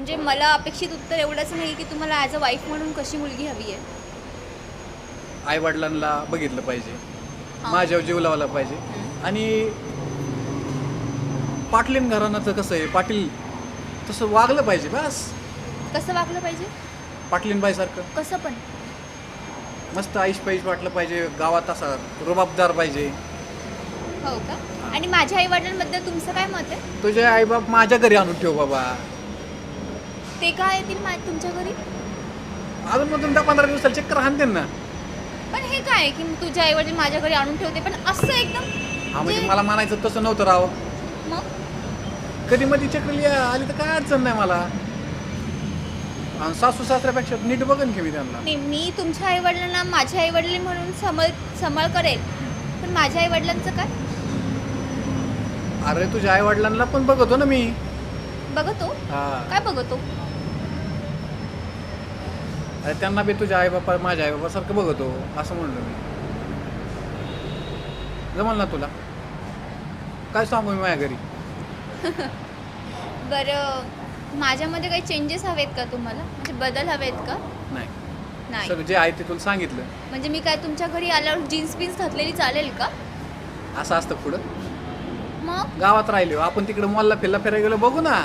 म्हणजे मला अपेक्षित उत्तर एवढंच नाही की तुम्हाला ॲज अ वाईफ म्हणून कशी मुलगी हवी आहे. आईवडिलांना बघितलं पाहिजे, हां. माझ्यावर जीव लावला पाहिजे. आणि पाटलीन घराण्याचं कसं आहे, पाटील तसं वागलं पाहिजे बस. कसं वागलं पाहिजे? पाटलीनबाईसारखं कसं पण? मस्त आईश पैश वाटलं पाहिजे, गावात असा रुबाबदार पाहिजे. हो का? आणि माझ्या आईवडिलांबद्दल तुमचं काय मत आहे? तुझे आईबाप माझ्या घरी आणून ठेव बाबा. ते काय येतील तुमच्या घरी? अजून मधून 10-15 दिवसाला चक्कर हाणते ना. पण हे काय आहे की तुझे आईवडील माझ्या घरी आणून ठेवते, पण असं एकदम हा म्हणजे जे- मला म्हणायचं तसं नव्हतं राव. मग कधी मध्ये चक्र आली तर काय अडचण नाही मला. आणि सासू सासऱ्यापेक्षा नीट बघन की मी त्यांना. नाही, मी तुमच्या आईवडिलांना माझे आईवडील म्हणून सांभाळ करेल, पण माझ्या आईवडिलांचं काय? अरे तुझ्या आई वडिलांना पण बघतो ना मी. बघतो? हा. काय बघतो? अरे त्यांना बी तुझ्या आईबापा माझ्या आईबापासारखं बघतो असं म्हणलं मी. जमल ना तुला? काय सांगू मी माझ्या घरी? बरं, माझ्यामध्ये काही चेंजेस हवेत का तुम्हाला? म्हणजे बदल हवेत का? नाही, नाही. सगळं जे आहे ते तुला सांगितलं. म्हणजे मी काय तुमच्या घरी आल्यावर जीन्स बीन्स घातलेली चालेल का? असं असतं पुढं. मग गावात राहिलो आपण, तिकडे मॉलला फिरायला गेलो बघू ना.